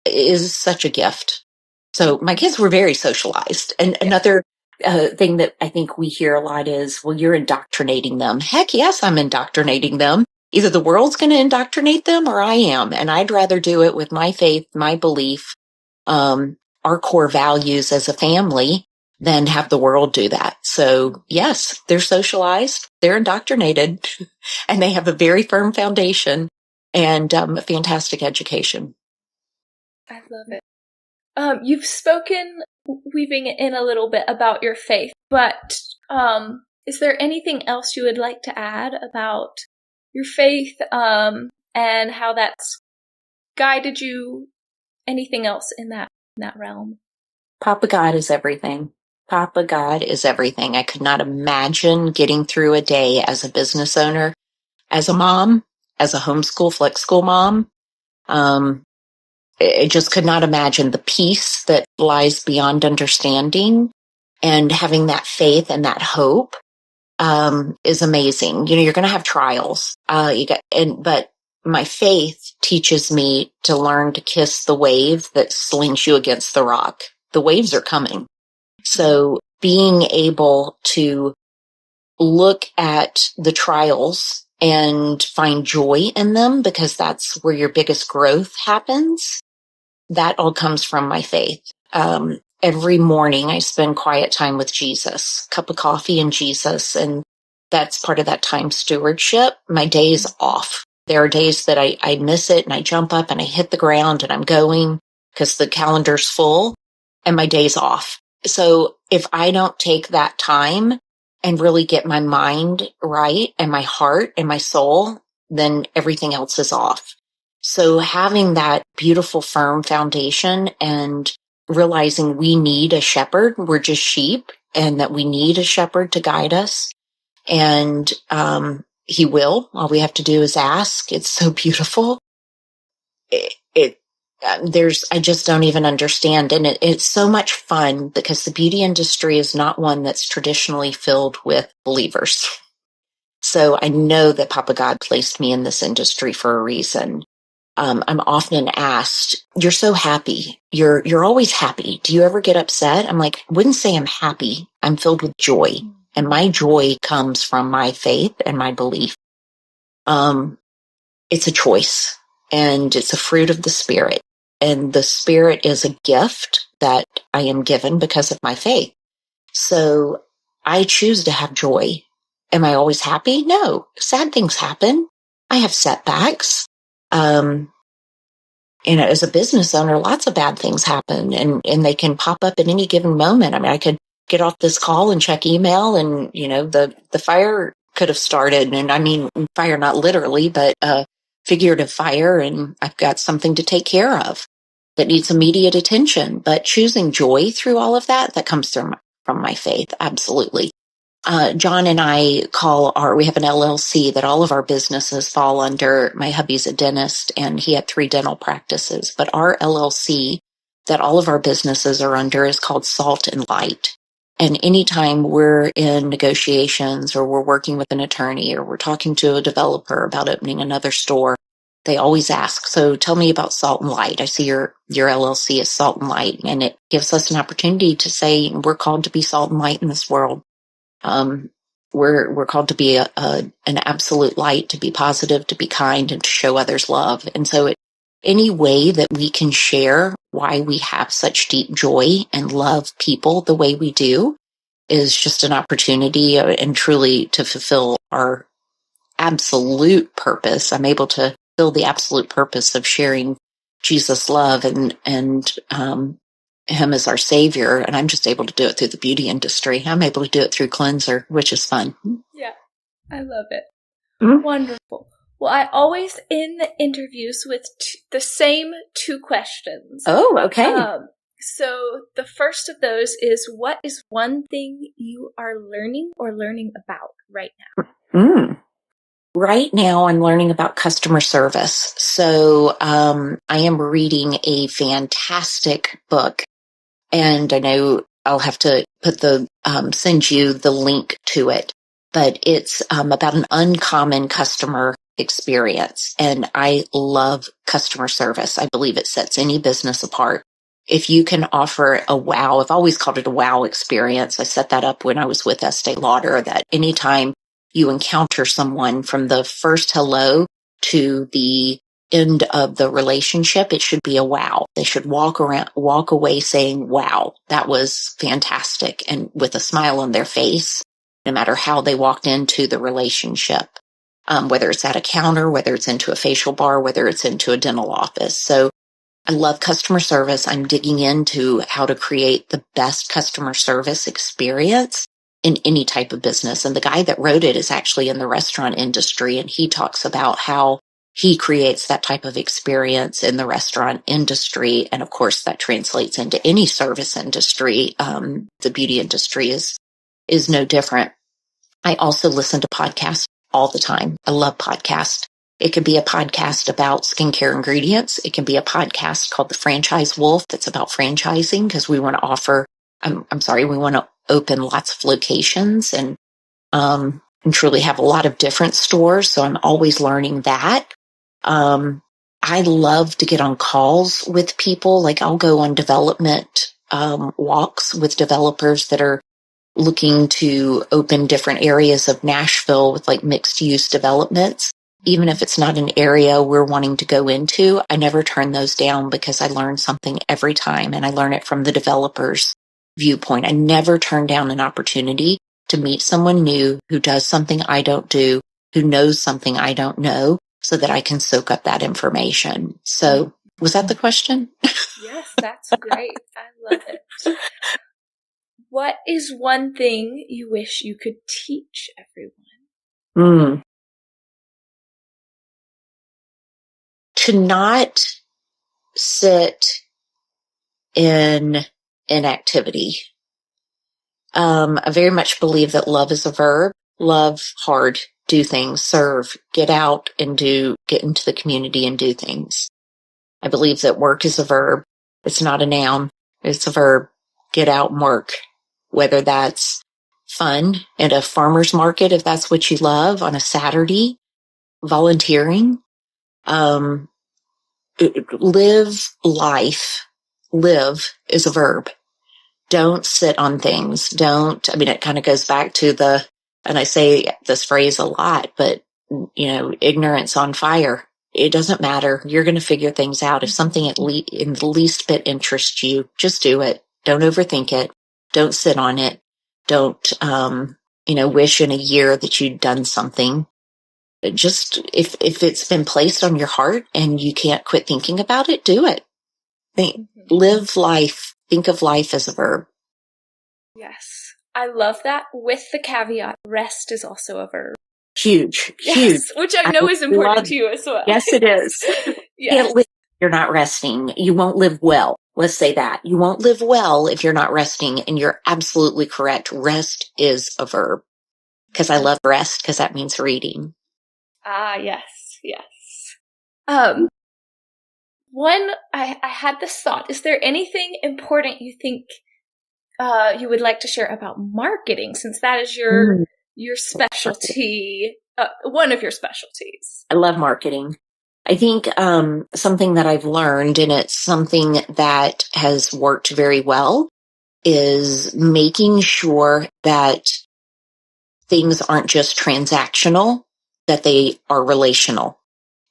is such a gift. So my kids were very socialized. And another thing that I think we hear a lot is, well, you're indoctrinating them. Heck yes, I'm indoctrinating them. Either the world's going to indoctrinate them or I am. And I'd rather do it with my faith, my belief, our core values as a family than have the world do that. So yes, they're socialized, they're indoctrinated, and they have a very firm foundation and a fantastic education. I love it. You've spoken, weaving in a little bit about your faith, but is there anything else you would like to add about your faith and how that's guided you? Anything else in that realm? Papa God is everything. Papa God is everything. I could not imagine getting through a day as a business owner, as a mom, as a homeschool, flex school mom. I just could not imagine the peace that lies beyond understanding, and having that faith and that hope is amazing. You're going to have trials. But my faith teaches me to learn to kiss the wave that slings you against the rock. The waves are coming. So being able to look at the trials and find joy in them, because that's where your biggest growth happens, that all comes from my faith. Every morning I spend quiet time with Jesus, cup of coffee and Jesus, and that's part of that time stewardship. My days off. There are days that I miss it and I jump up and I hit the ground and I'm going because the calendar's full, and my day's off. So if I don't take that time and really get my mind right and my heart and my soul, then everything else is off. So having that beautiful, firm foundation and realizing we need a shepherd, we're just sheep, and that we need a shepherd to guide us. And he will. All we have to do is ask. It's so beautiful. I just don't even understand. And it's so much fun because the beauty industry is not one that's traditionally filled with believers. So I know that Papa God placed me in this industry for a reason. I'm often asked, "You're so happy. You're always happy. Do you ever get upset?" I'm like, I wouldn't say I'm happy. I'm filled with joy. And my joy comes from my faith and my belief. It's a choice, and it's a fruit of the Spirit. And the Spirit is a gift that I am given because of my faith. So I choose to have joy. Am I always happy? No. Sad things happen. I have setbacks. As a business owner, lots of bad things happen, and they can pop up at any given moment. I mean, I could get off this call and check email, and, the fire could have started. And I mean, fire, not literally, but figurative fire. And I've got something to take care of that needs immediate attention. But choosing joy through all of that comes from my faith. Absolutely. John and I we have an LLC that all of our businesses fall under. My hubby's a dentist and he had 3 dental practices, but our LLC that all of our businesses are under is called Salt and Light. And anytime we're in negotiations or we're working with an attorney or we're talking to a developer about opening another store, they always ask, "So tell me about Salt and Light. I see your LLC is Salt and Light." And it gives us an opportunity to say we're called to be salt and light in this world. We're called to be an absolute light, to be positive, to be kind, and to show others love. And so any way that we can share why we have such deep joy and love people the way we do is just an opportunity and truly to fulfill our absolute purpose. I'm able to fulfill the absolute purpose of sharing Jesus' love and him as our savior. And I'm just able to do it through the beauty industry. I'm able to do it through Cleanser, which is fun. Yeah, I love it. Mm-hmm. Wonderful. Well, I always end the interviews with the same 2 questions. Oh, okay. So the first of those is, what is one thing you are learning or learning about right now? Right now, I'm learning about customer service. So I am reading a fantastic book, and I know I'll have to send you the link to it. But it's about an uncommon customer experience, and I love customer service. I believe it sets any business apart. If you can offer a wow, I've always called it a wow experience. I set that up when I was with Estee Lauder, that anytime you encounter someone from the first hello to the end of the relationship, it should be a wow. They should walk away saying, "Wow, that was fantastic," and with a smile on their face, no matter how they walked into the relationship, whether it's at a counter, whether it's into a facial bar, whether it's into a dental office. So I love customer service. I'm digging into how to create the best customer service experience in any type of business. And the guy that wrote it is actually in the restaurant industry, and he talks about how he creates that type of experience in the restaurant industry. And of course, that translates into any service industry. The beauty industry is no different. I also listen to podcasts all the time. I love podcasts. It could be a podcast about skincare ingredients. It can be a podcast called The Franchise Wolf that's about franchising, because we want to we want to open lots of locations and truly have a lot of different stores. So I'm always learning that. I love to get on calls with people. Like, I'll go on development walks with developers that are looking to open different areas of Nashville with like mixed use developments. Even if it's not an area we're wanting to go into, I never turn those down, because I learn something every time, and I learn it from the developer's viewpoint. I never turn down an opportunity to meet someone new who does something I don't do, who knows something I don't know, so that I can soak up that information. So, was that the question? Yes, that's great. I love it. What is one thing you wish you could teach everyone? To not sit in inactivity. I very much believe that love is a verb. Love hard, do things, serve, get out and get into the community and do things. I believe that work is a verb. It's not a noun. It's a verb. Get out and work. Whether that's fun at a farmer's market, if that's what you love, on a Saturday, volunteering, live life. Live is a verb. Don't sit on things. It kind of goes back to and I say this phrase a lot, but ignorance on fire. It doesn't matter. You're going to figure things out. If something in the least bit interests you, just do it. Don't overthink it. Don't sit on it. Don't, wish in a year that you'd done something. Just if it's been placed on your heart and you can't quit thinking about it, do it. Live life. Think of life as a verb. Yes. I love that, with the caveat, rest is also a verb. Huge. Which I know is important to you as well. Yes, it is. Yes. You're not resting. You won't live well. Let's say that. You won't live well if you're not resting. And you're absolutely correct. Rest is a verb. Because I love rest, because that means reading. Ah, yes. I had this thought. Is there anything important you think you would like to share about marketing, since that is your specialty, one of your specialties? I love marketing. I think something that I've learned, and it's something that has worked very well, is making sure that things aren't just transactional, that they are relational.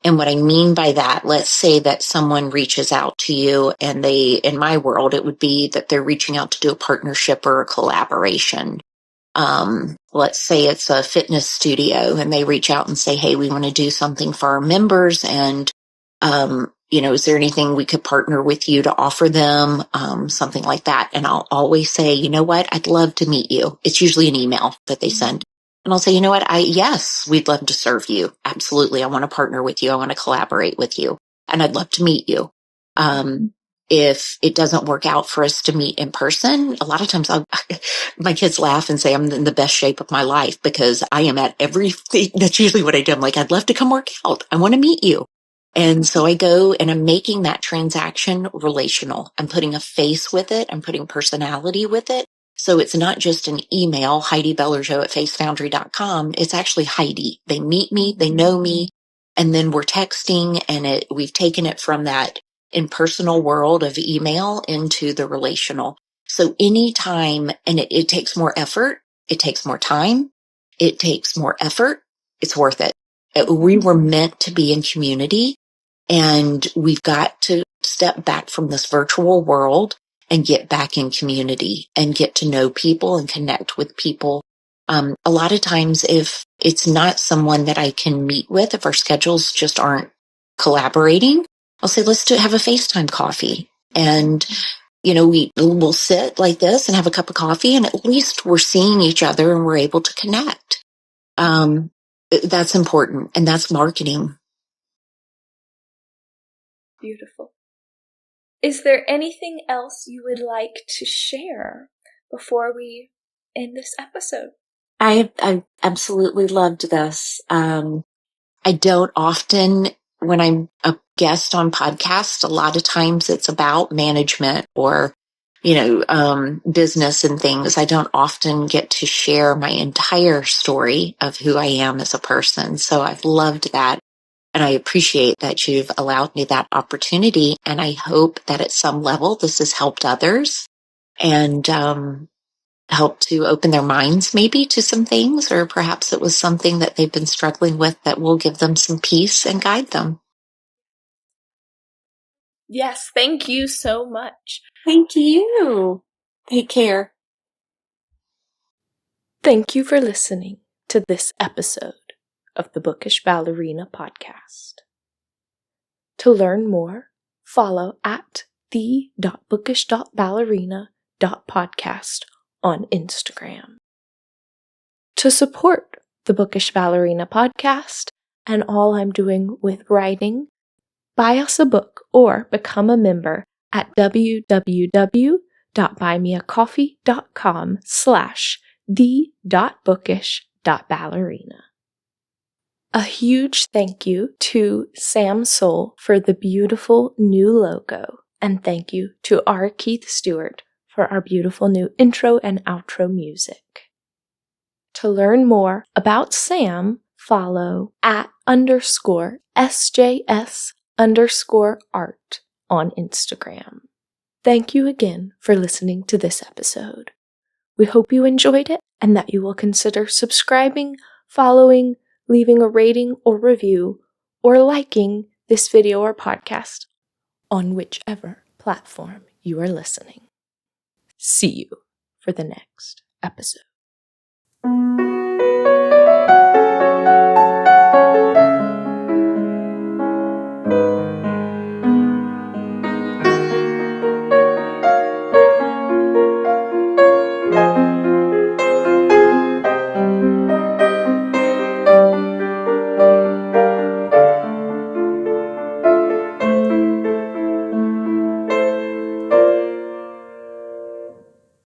And what I mean by that, let's say that someone reaches out to you, and in my world, it would be that they're reaching out to do a partnership or a collaboration. Let's say it's a fitness studio and they reach out and say, hey, we want to do something for our members. And, is there anything we could partner with you to offer them? Something like that. And I'll always say, you know what? I'd love to meet you. It's usually an email that they send. And I'll say, you know what? Yes, we'd love to serve you. Absolutely. I want to partner with you. I want to collaborate with you, and I'd love to meet you. If it doesn't work out for us to meet in person, a lot of times my kids laugh and say I'm in the best shape of my life because I am at everything. That's usually what I do. I'm like, I'd love to come work out. I want to meet you. And so I go and I'm making that transaction relational. I'm putting a face with it. I'm putting personality with it. So it's not just an email, Heidi Bellerjeau at facefoundrie.com. It's actually Heidi. They meet me, they know me, and then we're texting, and we've taken it from that impersonal world of email into the relational. So anytime, and it takes more effort, it takes more time, it takes more effort, it's worth it. We were meant to be in community, and we've got to step back from this virtual world and get back in community and get to know people and connect with people. A lot of times, if it's not someone that I can meet with, if our schedules just aren't collaborating, I'll say, let's have a FaceTime coffee. And, we'll sit like this and have a cup of coffee, and at least we're seeing each other and we're able to connect. That's important. And that's marketing. Beautiful. Is there anything else you would like to share before we end this episode? I absolutely loved this. I don't often, when I'm a guest on podcasts, a lot of times it's about management or, business and things. I don't often get to share my entire story of who I am as a person. So I've loved that. And I appreciate that you've allowed me that opportunity. And I hope that at some level this has helped others and helped to open their minds maybe to some things, or perhaps it was something that they've been struggling with that will give them some peace and guide them. Yes, thank you so much. Thank you. Take care. Thank you for listening to this episode of the Bookish Ballerina Podcast. To learn more, follow at the.bookish.ballerina.podcast on Instagram. To support the Bookish Ballerina Podcast and all I'm doing with writing, buy us a book or become a member at www.buymeacoffee.com/the.bookish.ballerina. A huge thank you to Sam Soul for the beautiful new logo, and thank you to R. Keith Stewart for our beautiful new intro and outro music. To learn more about Sam, follow @_SJS_art on Instagram. Thank you again for listening to this episode. We hope you enjoyed it and that you will consider subscribing, following, leaving a rating or review, or liking this video or podcast on whichever platform you are listening. See you for the next episode.